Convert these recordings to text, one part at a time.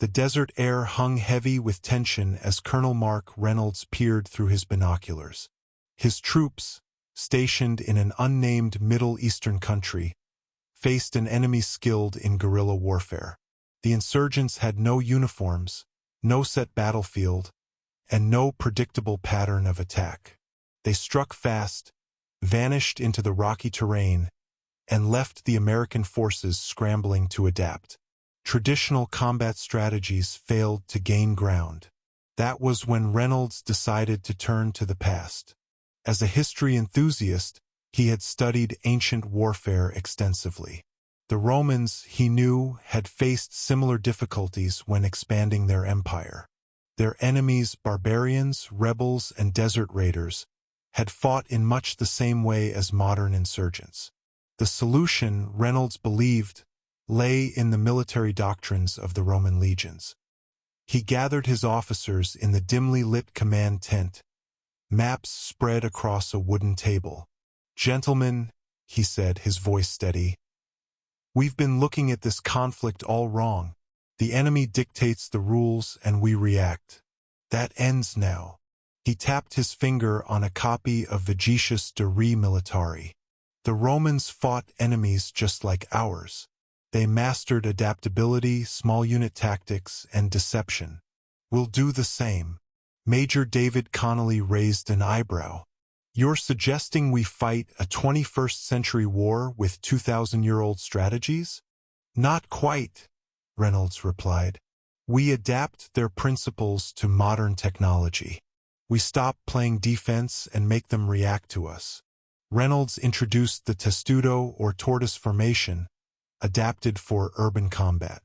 The desert air hung heavy with tension as Colonel Mark Reynolds peered through his binoculars. His troops, stationed in an unnamed Middle Eastern country, faced an enemy skilled in guerrilla warfare. The insurgents had no uniforms, no set battlefield, and no predictable pattern of attack. They struck fast, vanished into the rocky terrain, and left the American forces scrambling to adapt. Traditional combat strategies failed to gain ground. That was when Reynolds decided to turn to the past. As a history enthusiast, he had studied ancient warfare extensively. The Romans, he knew, had faced similar difficulties when expanding their empire. Their enemies, barbarians, rebels, and desert raiders, had fought in much the same way as modern insurgents. The solution, Reynolds believed, lay in the military doctrines of the Roman legions. He gathered his officers in the dimly lit command tent, maps spread across a wooden table. "Gentlemen," he said, his voice steady, "we've been looking at this conflict all wrong. The enemy dictates the rules and we react. That ends now." He tapped his finger on a copy of Vegetius de Re Militari. The Romans fought enemies just like ours. They mastered adaptability, small unit tactics, and deception. "We'll do the same." Major David Connolly raised an eyebrow. "You're suggesting we fight a 21st century war with 2,000-year-old strategies?" "Not quite," Reynolds replied. "We adapt their principles to modern technology. We stop playing defense and make them react to us." Reynolds introduced the testudo or tortoise formation, adapted for urban combat.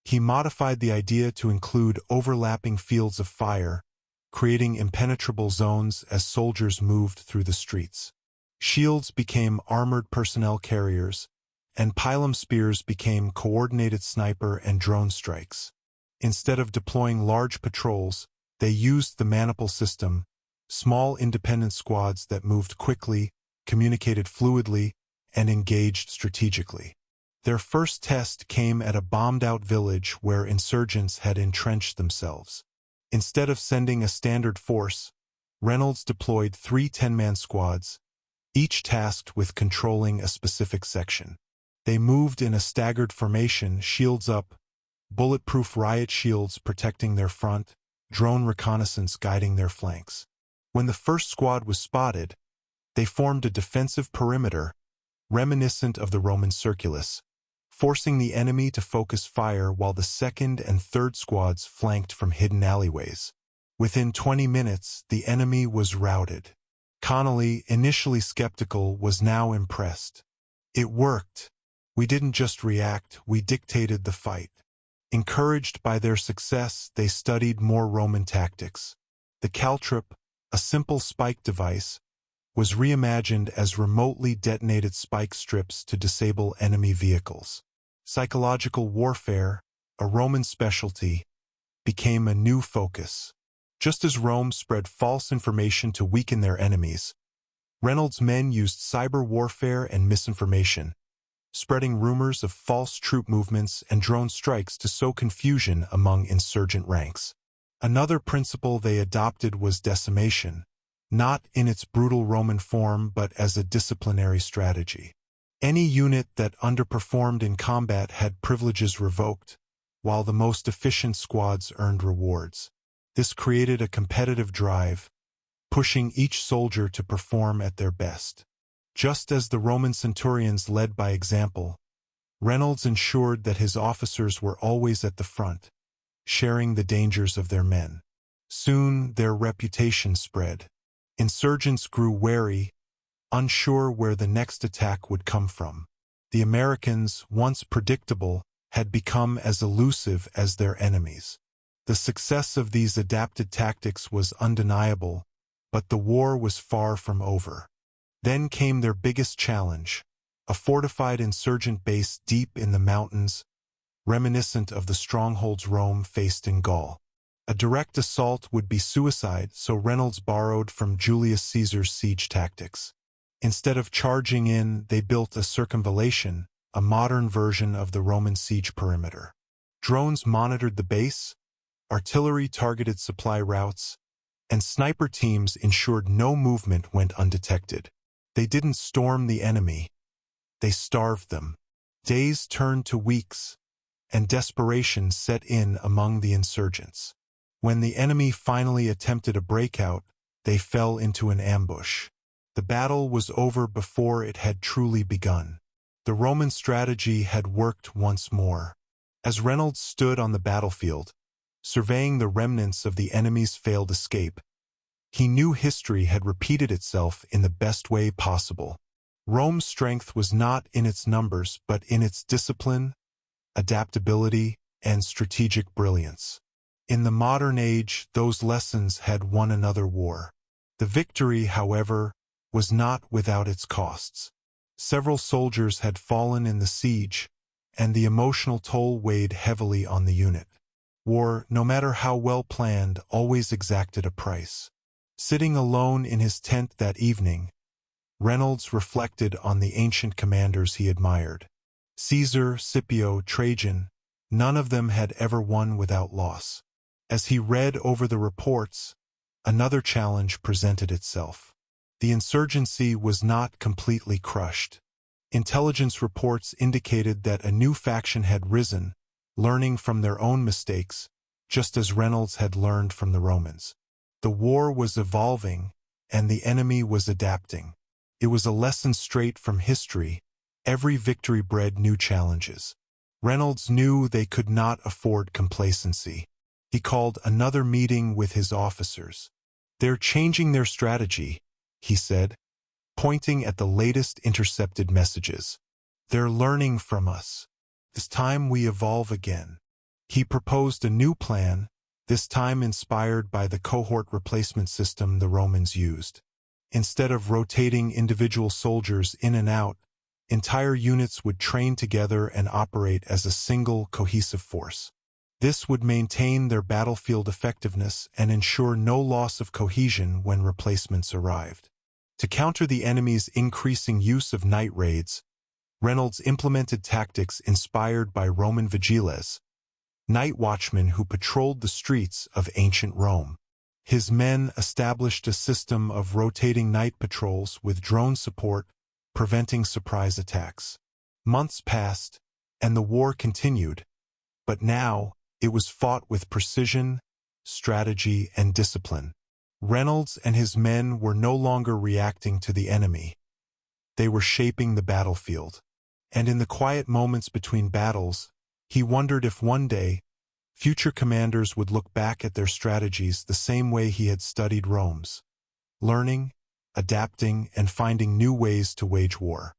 He modified the idea to include overlapping fields of fire, creating impenetrable zones as soldiers moved through the streets. Shields became armored personnel carriers, and pylon spears became coordinated sniper and drone strikes. Instead of deploying large patrols, they used the maniple system, small independent squads that moved quickly, communicated fluidly, and engaged strategically. Their first test came at a bombed-out village where insurgents had entrenched themselves. Instead of sending a standard force, Reynolds deployed 3 10-man squads, each tasked with controlling a specific section. They moved in a staggered formation, shields up, bulletproof riot shields protecting their front, drone reconnaissance guiding their flanks. When the first squad was spotted, they formed a defensive perimeter, reminiscent of the Roman circulus, forcing the enemy to focus fire while the second and third squads flanked from hidden alleyways. Within 20 minutes, the enemy was routed. Connolly, initially skeptical, was now impressed. "It worked. We didn't just react, we dictated the fight." Encouraged by their success, they studied more Roman tactics. The caltrip, a simple spike device, was reimagined as remotely detonated spike strips to disable enemy vehicles. Psychological warfare, a Roman specialty, became a new focus. Just as Rome spread false information to weaken their enemies, Reynolds' men used cyber warfare and misinformation, spreading rumors of false troop movements and drone strikes to sow confusion among insurgent ranks. Another principle they adopted was decimation, not in its brutal Roman form but as a disciplinary strategy. Any unit that underperformed in combat had privileges revoked, while the most efficient squads earned rewards. This created a competitive drive, pushing each soldier to perform at their best. Just as the Roman centurions led by example, Reynolds ensured that his officers were always at the front, sharing the dangers of their men. Soon their reputation spread. Insurgents grew wary, unsure where the next attack would come from. The Americans, once predictable, had become as elusive as their enemies. The success of these adapted tactics was undeniable, but the war was far from over. Then came their biggest challenge, a fortified insurgent base deep in the mountains, reminiscent of the strongholds Rome faced in Gaul. A direct assault would be suicide, so Reynolds borrowed from Julius Caesar's siege tactics. Instead of charging in, they built a circumvallation, a modern version of the Roman siege perimeter. Drones monitored the base, artillery targeted supply routes, and sniper teams ensured no movement went undetected. They didn't storm the enemy. They starved them. Days turned to weeks, and desperation set in among the insurgents. When the enemy finally attempted a breakout, they fell into an ambush. The battle was over before it had truly begun. The Roman strategy had worked once more. As Reynolds stood on the battlefield, surveying the remnants of the enemy's failed escape, he knew history had repeated itself in the best way possible. Rome's strength was not in its numbers but in its discipline, adaptability, and strategic brilliance. In the modern age, those lessons had won another war. The victory, however, was not without its costs. Several soldiers had fallen in the siege, and the emotional toll weighed heavily on the unit. War, no matter how well planned, always exacted a price. Sitting alone in his tent that evening, Reynolds reflected on the ancient commanders he admired. Caesar, Scipio, Trajan, none of them had ever won without loss. As he read over the reports, another challenge presented itself. The insurgency was not completely crushed. Intelligence reports indicated that a new faction had risen, learning from their own mistakes, just as Reynolds had learned from the Romans. The war was evolving, and the enemy was adapting. It was a lesson straight from history. Every victory bred new challenges. Reynolds knew they could not afford complacency. He called another meeting with his officers. "They're changing their strategy," he said, pointing at the latest intercepted messages. "They're learning from us. This time we evolve again." He proposed a new plan, this time inspired by the cohort replacement system the Romans used. Instead of rotating individual soldiers in and out, entire units would train together and operate as a single, cohesive force. This would maintain their battlefield effectiveness and ensure no loss of cohesion when replacements arrived. To counter the enemy's increasing use of night raids, Reynolds implemented tactics inspired by Roman vigiles, night watchmen who patrolled the streets of ancient Rome. His men established a system of rotating night patrols with drone support, preventing surprise attacks. Months passed, and the war continued, but now it was fought with precision, strategy, and discipline. Reynolds and his men were no longer reacting to the enemy. They were shaping the battlefield. And in the quiet moments between battles, he wondered if one day, future commanders would look back at their strategies the same way he had studied Rome's, learning, adapting, and finding new ways to wage war.